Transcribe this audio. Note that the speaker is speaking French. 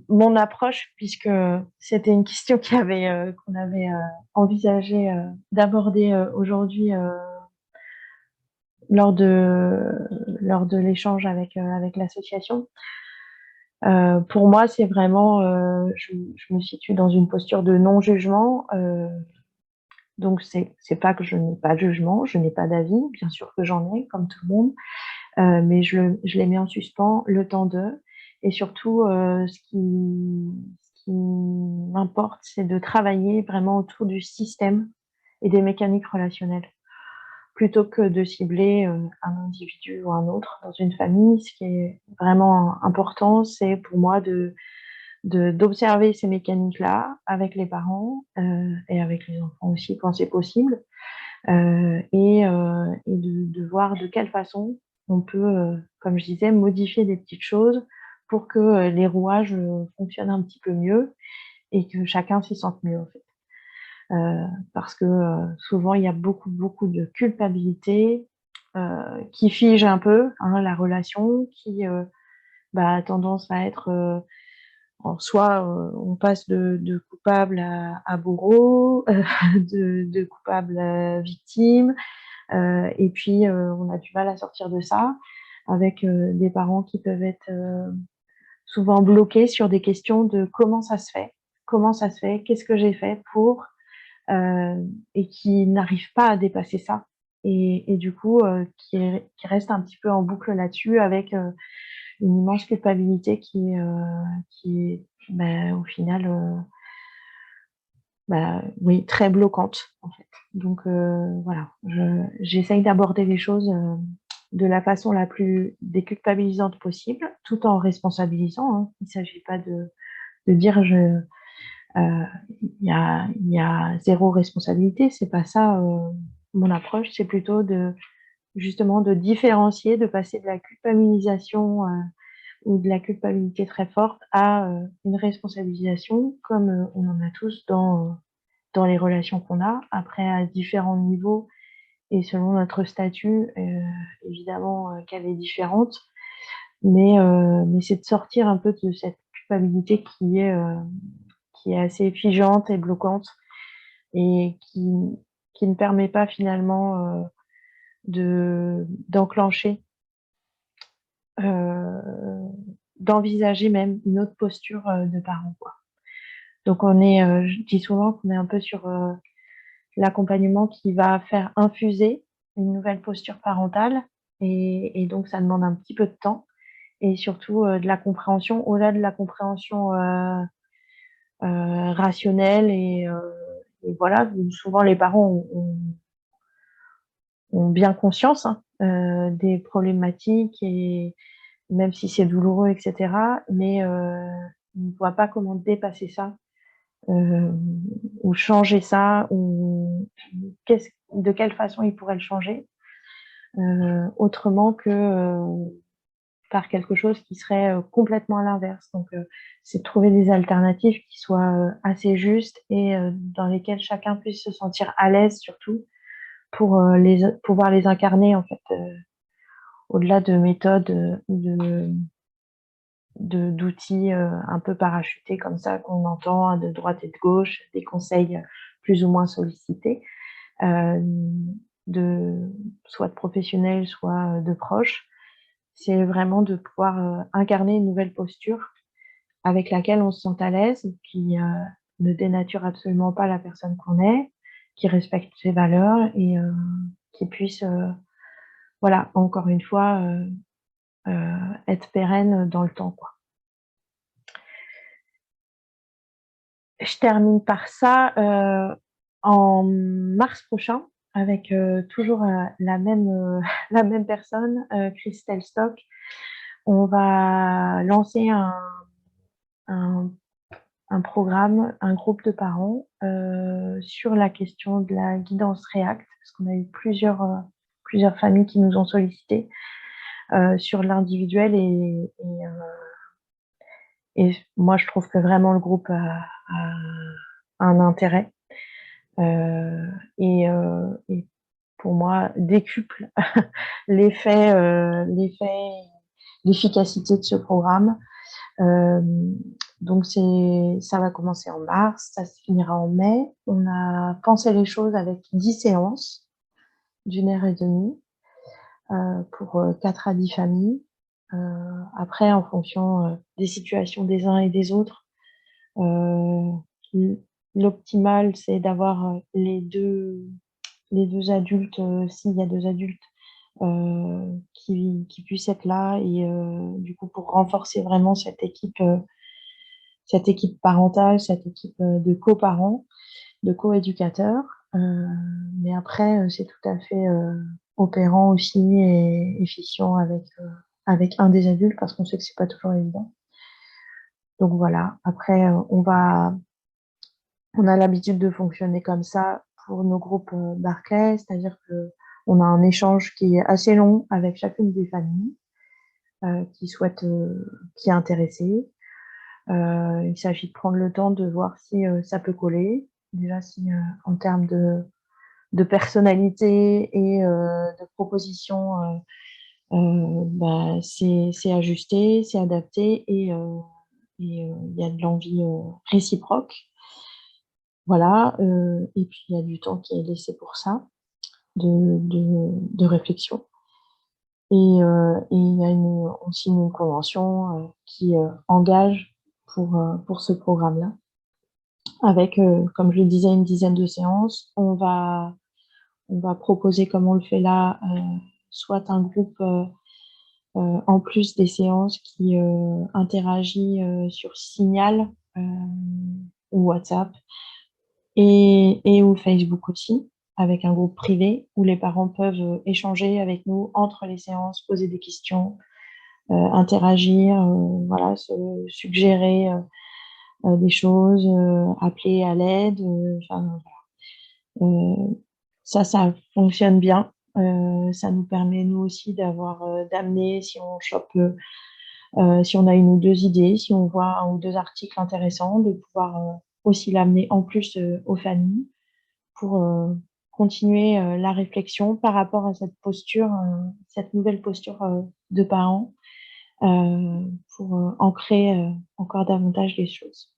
mon approche, puisque c'était une question qu'on avait envisagé d'aborder aujourd'hui lors de l'échange avec l'association. Pour moi, c'est vraiment, je me situe dans une posture de non-jugement. Donc, c'est pas que je n'ai pas de jugement, je n'ai pas d'avis, bien sûr que j'en ai, comme tout le monde, mais je les mets en suspens le temps d'eux. Et surtout, ce qui m'importe, c'est de travailler vraiment autour du système et des mécaniques relationnelles, plutôt que de cibler un individu ou un autre dans une famille. Ce qui est vraiment important, c'est pour moi d'observer ces mécaniques-là avec les parents et avec les enfants aussi quand c'est possible, et de voir de quelle façon on peut, comme je disais, modifier des petites choses pour que les rouages fonctionnent un petit peu mieux et que chacun s'y sente mieux en fait. Parce que souvent il y a beaucoup de culpabilité qui fige un peu hein, la relation, qui a tendance à être soit on passe de coupable à bourreau, de coupable à victime, et puis on a du mal à sortir de ça avec des parents qui peuvent être souvent bloqués sur des questions de comment ça se fait, qu'est-ce que j'ai fait pour, et qui n'arrivent pas à dépasser ça. Et du coup, qui restent un petit peu en boucle là-dessus avec une immense culpabilité qui est au final, oui, très bloquante en fait. Donc voilà, j'essaye d'aborder les choses de la façon la plus déculpabilisante possible, tout en responsabilisant, hein. Il ne s'agit pas de dire il y a zéro responsabilité, c'est pas ça mon approche, c'est plutôt justement de différencier, de passer de la culpabilisation ou de la culpabilité très forte à une responsabilisation, comme on en a tous dans les relations qu'on a, après à différents niveaux et selon notre statut, évidemment qu'elle est différente, mais c'est de sortir un peu de cette culpabilité qui est assez figeante et bloquante et qui ne permet pas finalement d'enclencher, d'envisager même une autre posture de parent, quoi. Donc je dis souvent qu'on est un peu sur l'accompagnement qui va faire infuser une nouvelle posture parentale, et donc ça demande un petit peu de temps et surtout de la compréhension, au-delà de la compréhension rationnelle, et voilà, souvent les parents ont bien conscience hein, des problématiques, et même si c'est douloureux, etc. Mais ils ne voient pas comment dépasser ça, euh, ou changer ça, ou de quelle façon ils pourraient le changer, autrement que par quelque chose qui serait complètement à l'inverse. Donc, c'est de trouver des alternatives qui soient assez justes et dans lesquelles chacun puisse se sentir à l'aise, surtout pour pouvoir les incarner en fait, au-delà de méthodes d'outils un peu parachutés comme ça qu'on entend de droite et de gauche, des conseils plus ou moins sollicités, euh, soit de professionnels, soit de proches. C'est vraiment de pouvoir incarner une nouvelle posture avec laquelle on se sent à l'aise, qui ne dénature absolument pas la personne qu'on est, qui respecte ses valeurs et qui puisse, voilà, encore une fois, être pérenne dans le temps, quoi. Je termine par ça en mars prochain avec toujours la même personne, Christelle Stock. On va lancer un, un programme, un groupe de parents sur la question de la guidance React, parce qu'on a eu plusieurs familles qui nous ont sollicité sur l'individuel, et moi je trouve que vraiment le groupe a un intérêt et pour moi décuple l'effet, l'efficacité de ce programme. Donc ça va commencer en mars, ça se finira en mai. On a pensé les choses avec 10 séances d'1 heure et demie, pour, 4 à 10 familles. Après en fonction, des situations des uns et des autres, heu, l'optimal c'est d'avoir, les deux adultes, s'il y a 2 adultes, qui puissent être là et du coup pour renforcer vraiment cette équipe parentale, cette équipe, de coparents, de coéducateurs. Heu, mais après, c'est tout à fait, opérant aussi et efficient avec un des adultes parce qu'on sait que c'est pas toujours évident. Donc voilà, après, on a l'habitude de fonctionner comme ça pour nos groupes, Barclay, c'est-à-dire qu'on a un échange qui est assez long avec chacune des familles, qui souhaite, qui est intéressée. Il s'agit de prendre le temps de voir si, ça peut coller. Déjà si, en termes de personnalité et de propositions, bah, c'est ajusté, c'est adapté et il y a de l'envie, réciproque. Voilà, et puis il y a du temps qui est laissé pour ça, de réflexion et il y a on signe une convention, qui, engage pour ce programme-là avec, comme je le disais, une dizaine de séances. On va proposer comme on le fait là, soit un groupe, en plus des séances qui, interagit, sur Signal, ou WhatsApp et ou Facebook aussi, avec un groupe privé où les parents peuvent, échanger avec nous entre les séances, poser des questions, interagir, voilà, se suggérer, des choses, appeler à l'aide, enfin ça fonctionne bien. Ça nous permet nous aussi d'avoir, d'amener si on chope, si on a 1 ou 2 idées, si on voit 1 ou 2 articles intéressants, de pouvoir, aussi l'amener en plus, aux familles pour, continuer, la réflexion par rapport à cette nouvelle posture, de parents, pour, ancrer, encore davantage les choses.